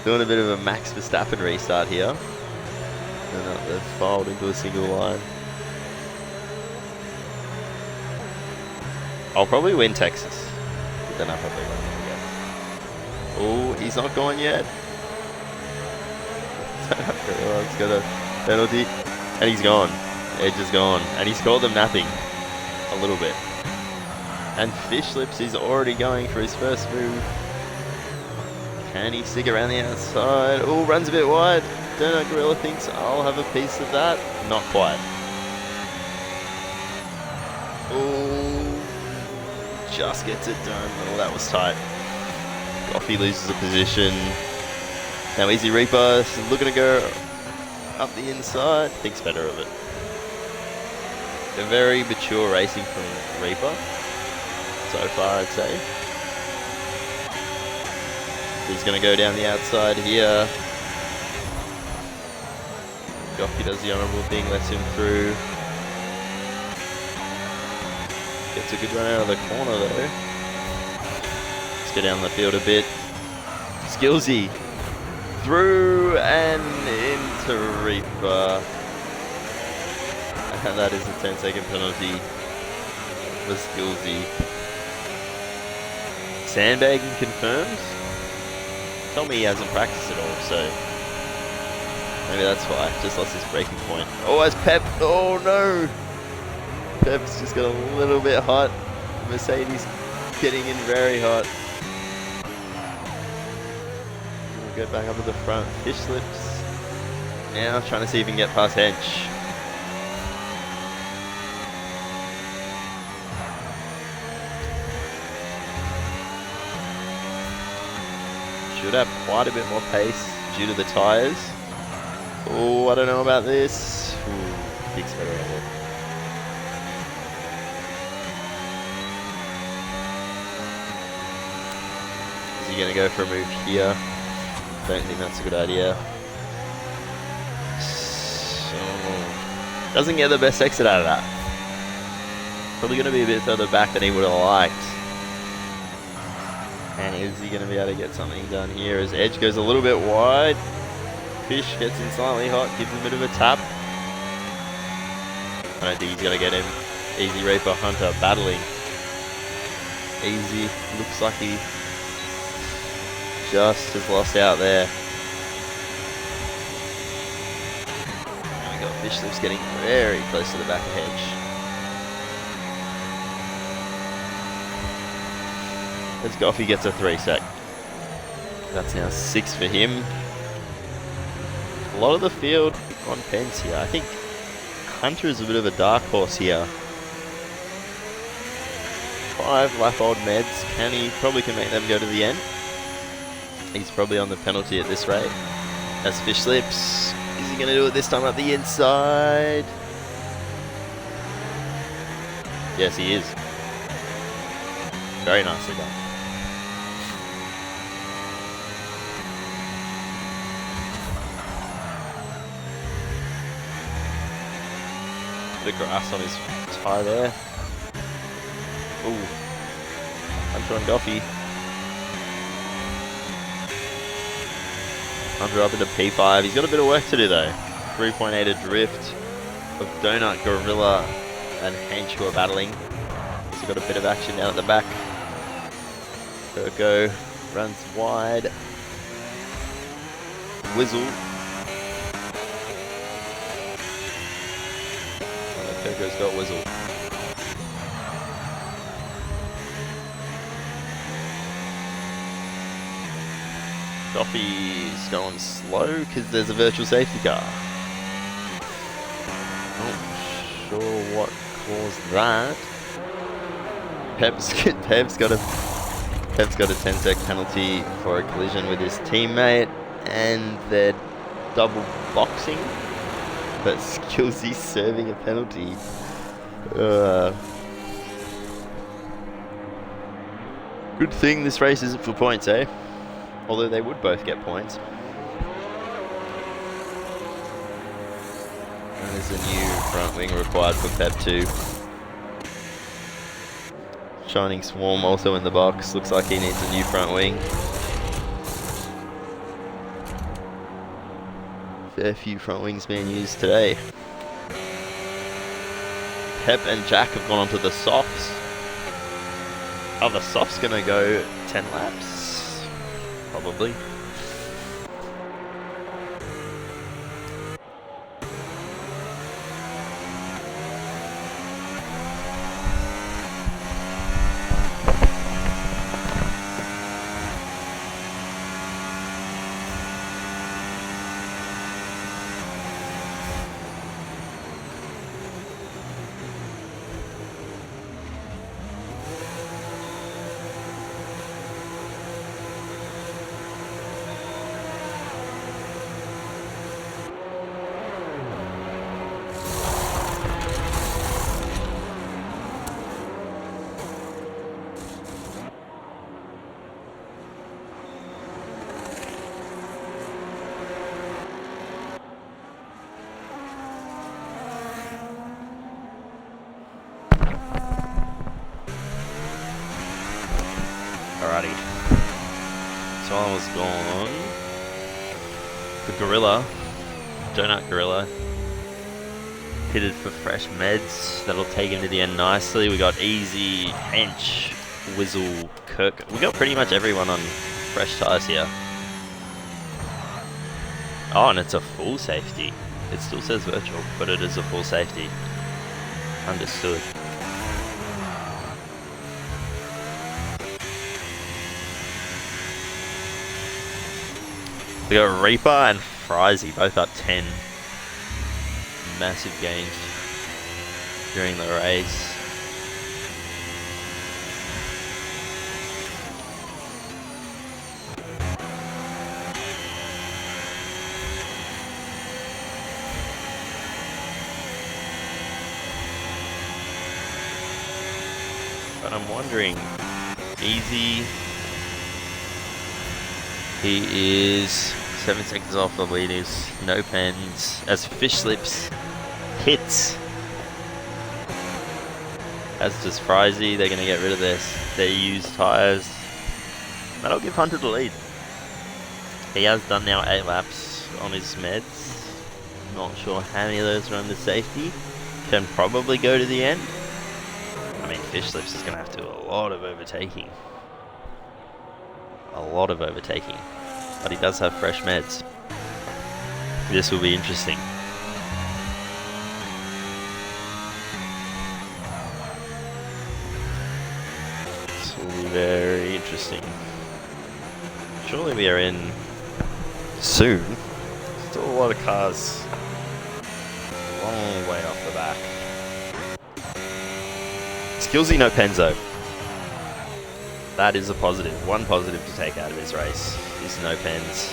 doing a bit of a Max Verstappen restart here. And they've filed into a single line. I'll probably win Texas. But then I'll probably win again. Oh, he's not gone yet. He's got a penalty. And he's gone. Edge is gone. And he's called them napping. A little bit. And Fish Lips is already going for his first move. Can he stick around the outside? Oh, runs a bit wide. Donut Gorilla thinks I'll have a piece of that. Not quite. Oh, just gets it done. Oh, that was tight. Coffee loses a position. Now Easy Reaper is looking to go up the inside. Thinks better of it. A very mature racing from Reaper so far, I'd say. He's going to go down the outside here. Jockey does the honourable thing, lets him through. Gets a good run out of the corner though. Let's go down the field a bit. Skillsy through and into Reaper. And that is a 10-second penalty for Skillsy. Sandbagging confirmed. Tell me he hasn't practiced at all, so maybe that's why. Just lost his braking point. Oh, as Pep. Oh no! Pep's just got a little bit hot. Mercedes getting in very hot. We'll go back up to the front. Fish Lips. Now trying to see if he can get past Hench. Should have quite a bit more pace due to the tyres. Oh, I don't know about this. Ooh, big speed around it. Is he going to go for a move here? Don't think that's a good idea. So, Doesn't get the best exit out of that. Probably going to be a bit further back than he would have liked. And is he going to be able to get something done here as Edge goes a little bit wide? Fish gets in slightly hot, gives him a bit of a tap. I don't think he's going to get him. Easy Reaper Hunter battling. Easy, looks like he just has lost out there. And we got Fish Lips getting very close to the back edge. As Goffy gets a 3 sec. That's now 6 for him. A lot of the field on Pence here. I think Hunter is a bit of a dark horse here. 5 lap old meds. He probably can make them go to the end. He's probably on the penalty at this rate. As Fish Lips. Is he going to do it this time up the inside? Yes, he is. Very nicely done. Bit of grass on his tyre there. Ooh. Hunter and Goffy. Hunter up into P5. He's got a bit of work to do though. 3.8 adrift of Donut, Gorilla and Hench who are battling. He's got a bit of action down at the back. Turco runs wide. Whizzle. Turco's got Whizzle. Goffy's going slow because there's a virtual safety car. Not sure what caused that. Pep's got a 10-sec penalty for a collision with his teammate, and they're double boxing. But Skillsy's serving a penalty. Good thing this race isn't for points, eh? Although they would both get points. And there's a new front wing required for Pep 2. Shining Swarm also in the box. Looks like he needs a new front wing. Fair few front wings being used today. Pep and Jack have gone onto the softs. Are the softs going to go 10 laps? Probably. Alrighty. So I was gone. The Gorilla, Donut Gorilla, pitted for fresh meds. That'll take him to the end nicely. We got Easy, Hench, Whizzle, Kirk. We got pretty much everyone on fresh tyres here. Oh, and it's a full safety. It still says virtual, but it is a full safety. Understood. We got Reaper and Frizy, both up 10. Massive gains during the race. But I'm wondering, Easy, he is 7 seconds off the leaders, no pens. As Fish Lips, hits. As does Frizy. They're going to get rid of their used tyres. That'll give Hunter the lead. He has done now 8 laps on his meds. Not sure how many of those are under safety. Can probably go to the end. I mean, Fish Lips is going to have to do a lot of overtaking. A lot of overtaking. But he does have fresh meds. This will be interesting. This will be very interesting. Surely we are in soon. Still a lot of cars. Long way off the back. Skillsy no Penzo. That is a positive. One positive to take out of this race is no pens.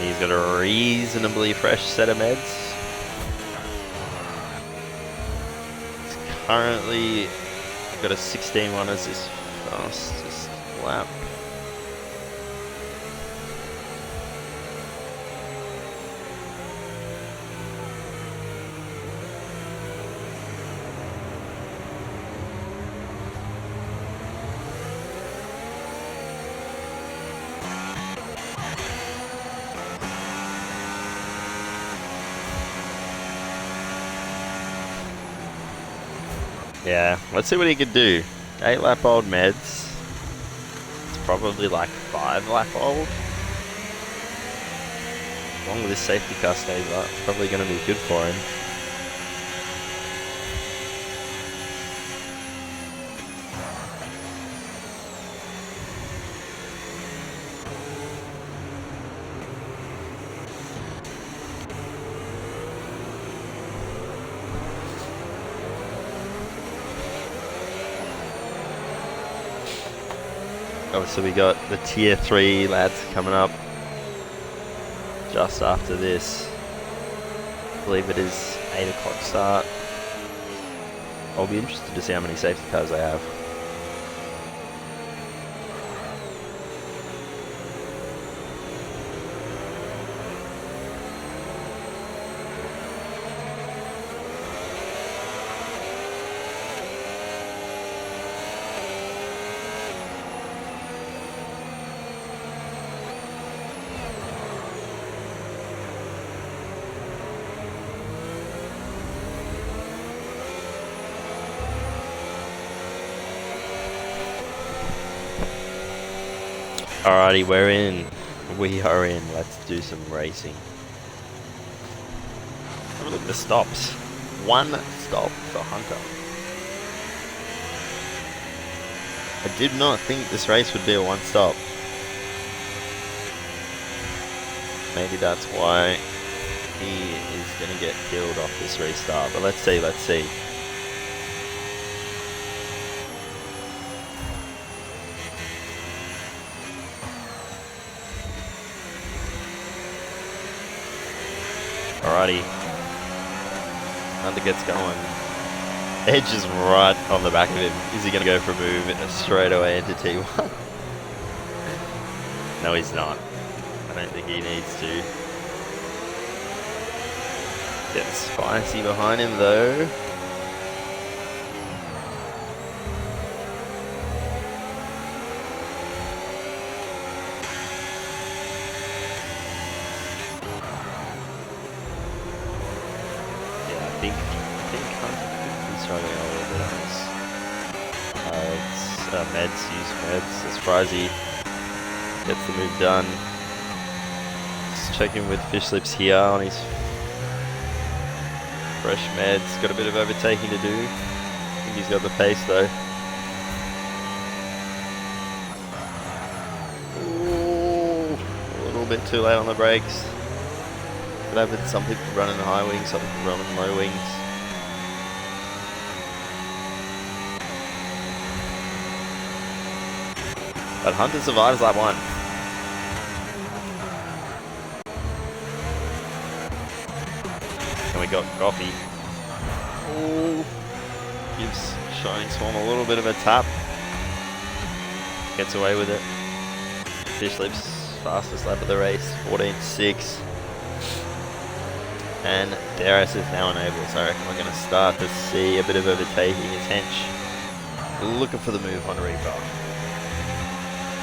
He's got a reasonably fresh set of meds. He's currently got a 16-1 as his fastest lap. Yeah, let's see what he could do. 8 lap old meds. It's probably like 5 lap old. As long as this safety car stays up, it's probably going to be good for him. Obviously we got the tier 3 lads coming up just after this. I believe it is 8 o'clock start. I'll be interested to see how many safety cars they have. Alrighty, we're in. We are in. Let's do some racing. Have a look at the stops. 1 stop for Hunter. I did not think this race would be a 1 stop. Maybe that's why he is going to get killed off this restart. But let's see, let's see. Alrighty. Hunter gets going. Edge is right on the back of him. Is he going to go for a move straight away into T1? No, he's not. I don't think he needs to. Get spicy behind him though. I think Hunter could be struggling a little bit on this. It's meds, use meds. As Frizy gets the move done. Just checking with Fish Lips here on his fresh meds. Got a bit of overtaking to do. I think he's got the pace though. Ooh, a little bit too late on the brakes. Could happen. Some people running high wings, some people running low wings. But Hunter survives lap 1. And we got Goffy. Ooh. Gives Shining Swarm a little bit of a tap. Gets away with it. Fish Lips, fastest lap of the race, 14.6. And DRS is now enabled, so I reckon we're going to start to see a bit of overtaking as Hench looking for the move on Reaper.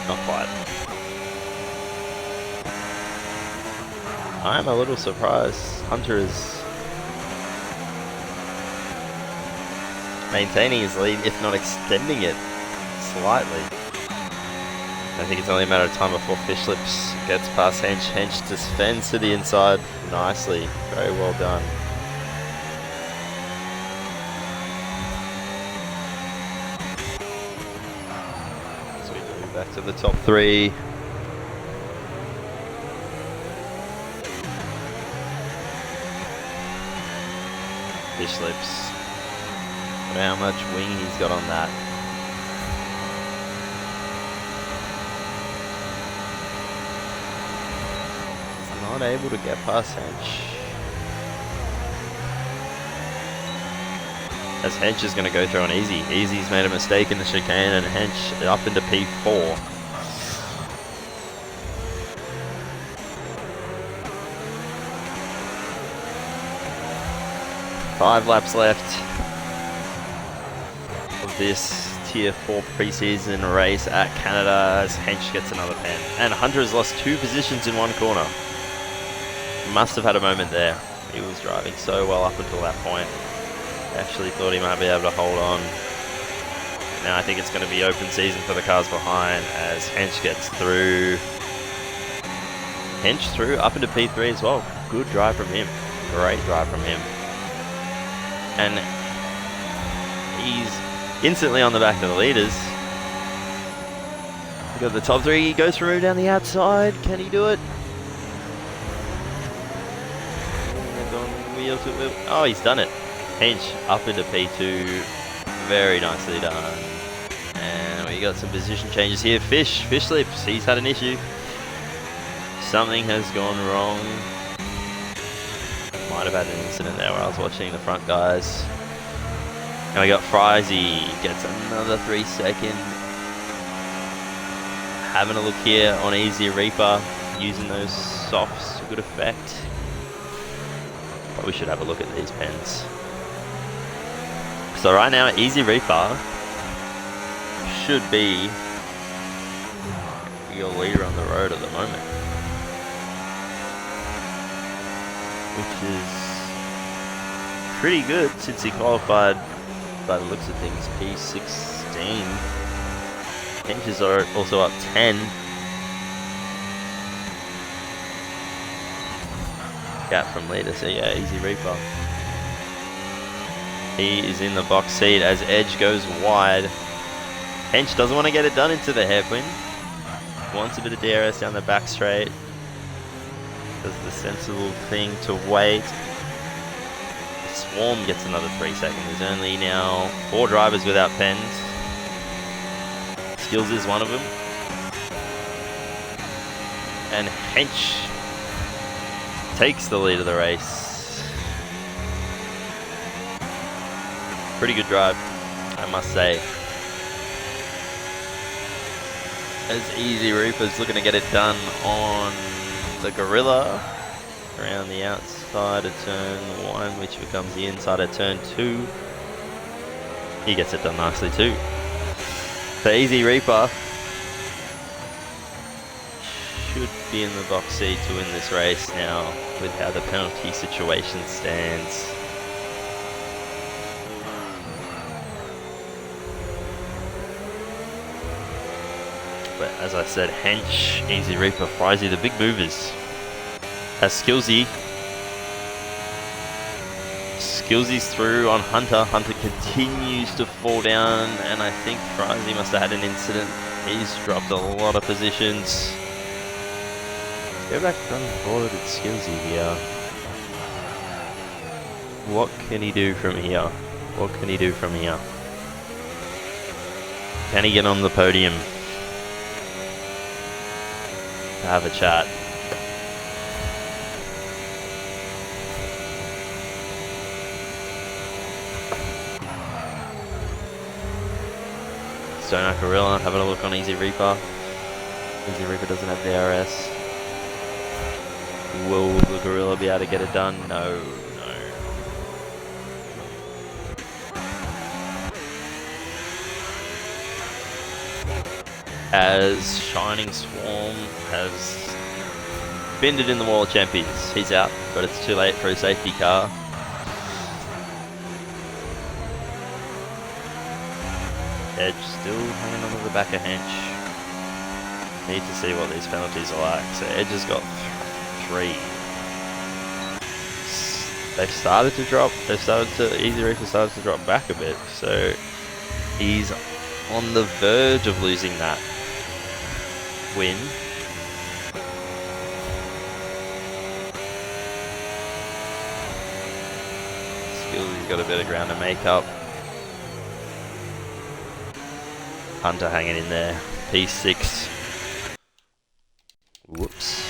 Not quite. I'm a little surprised Hunter is maintaining his lead, if not extending it slightly. I think it's only a matter of time before Fish Lips gets past Hench. Hench defends to the inside nicely. Very well done. So we move back to the top 3. Fish Lips. Look how much wing he's got on that. Not able to get past Hench. As Hench is going to go through on Easy. Easy's made a mistake in the chicane and Hench up into P4. Five laps left of this Tier 4 preseason race at Canada as Hench gets another pen. And Hunter has lost 2 positions in one corner. Must have had a moment there. He was driving so well up until that point. Actually thought he might be able to hold on. Now I think it's going to be open season for the cars behind as Hench gets through. Hench through up into P3 as well. Good drive from him. Great drive from him. And he's instantly on the back of the leaders. We got the top 3. He goes through down the outside. Can he do it? Oh, he's done it. Hench up into P2. Very nicely done. And we got some position changes here. Fish Lips. He's had an issue. Something has gone wrong. Might have had an incident there where I was watching the front guys. And we got Frizy. Gets another 3 second. Having a look here on Easy Reaper. Using those softs to good effect. We should have a look at these pens. So right now, Easy Reaper should be your leader on the road at the moment, which is pretty good since he qualified by the looks of things P16. Hench is also up 10. Gap from leader, so yeah, Easy Reaper. He is in the box seat as Edge goes wide. Hench doesn't want to get it done into the hairpin. Wants a bit of DRS down the back straight. Does the sensible thing to wait. Swarm gets another 3 seconds. There's only now 4 drivers without pens. Skills is one of them. And Hench takes the lead of the race. Pretty good drive, I must say. As Easy Reaper's looking to get it done on the Gorilla around the outside of turn 1, which becomes the inside of turn 2. He gets it done nicely too. So Easy Reaper should be in the box seat to win this race now with how the penalty situation stands. But as I said, Hench, Easy Reaper, Frizy, the big movers. As Skillsy. Skillsy's through on Hunter. Hunter continues to fall down, and I think Frizy must have had an incident. He's dropped a lot of positions. Go back on board at Skillsy here. What can he do from here? What can he do from here? Can he get on the podium? Have a chat. Stoner Gorilla having a look on Easy Reaper. Easy Reaper doesn't have DRS. Will the Gorilla be able to get it done? No. As Shining Swarm has binned it in the wall of champions. He's out, but it's too late for a safety car. Edge still hanging on to the back of Hench. Need to see what these penalties are like. So Edge has got 3. They've started to drop. Easy Reaper started to drop back a bit. So he's on the verge of losing that win. He's got a bit of ground to make up. Hunter hanging in there. P6. Whoops.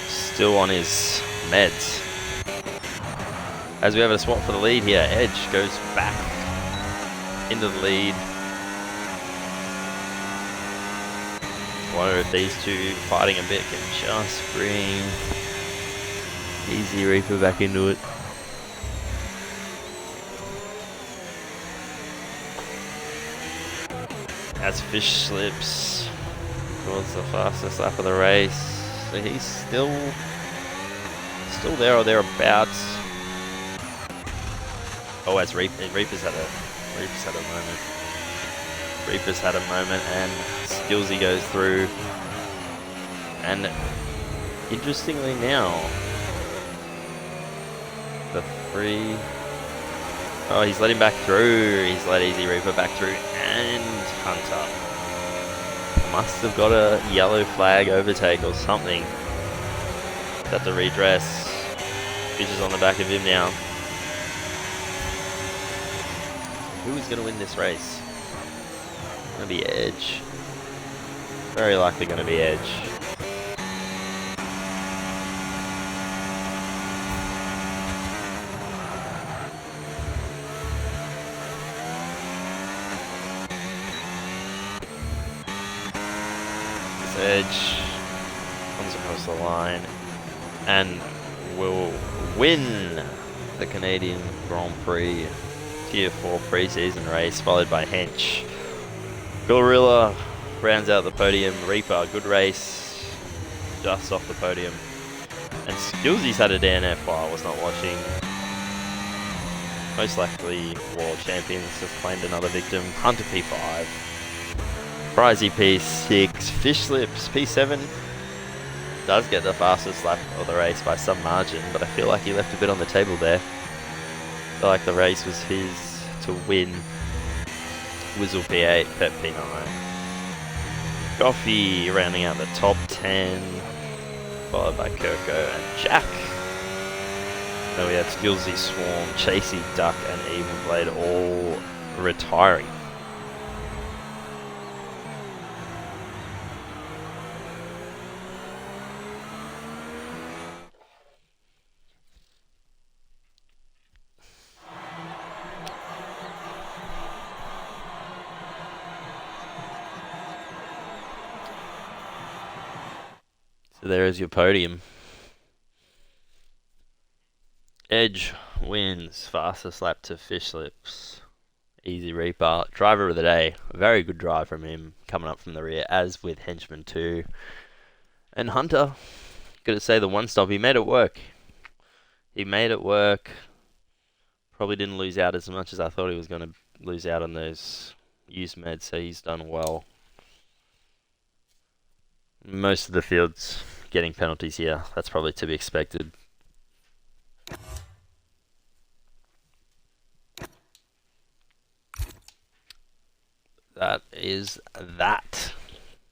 Still on his meds. As we have a swap for the lead here, Edge goes back into the lead. Wonder if these two fighting a bit can just bring Easy Reaper back into it. As Fish slips towards the fastest lap of the race, so he's still there or thereabouts. Oh, as Reaper's had a moment. Reaper's had a moment, and Skillsy goes through. And interestingly now, the 3. Oh, he's let him back through. He's let Easy Reaper back through, and Hunter must have got a yellow flag overtake or something. Got the redress. Fish is on the back of him now. Who is going to win this race? Going to be Edge. Very likely going to be Edge. This Edge comes across the line and will win the Canadian Grand Prix Tier 4 preseason race, followed by Hench. Gorilla rounds out the podium. Reaper, good race, just off the podium. And Skillsy's had a DNF while I was not watching. Most likely World Champions has claimed another victim. Hunter P5. Prizey P6. Fish Slips P7. Does get the fastest lap of the race by some margin, but I feel like he left a bit on the table there. I feel like the race was his to win. Whizzle P8, Pep P9. Coffee rounding out the top 10, followed by Kirko and Jack. Then we had Skillsy, Swarm, Chasey, Duck, and Evil Blade all retiring. So there is your podium. Edge wins, fastest lap to Fish Slips. Easy Reaper, driver of the day. A very good drive from him, coming up from the rear, as with Henchman 2. And Hunter, gotta say the one stop, he made it work. He made it work. Probably didn't lose out as much as I thought he was going to lose out on those used meds, so he's done well. Most of the field's getting penalties here. That's probably to be expected. That is that.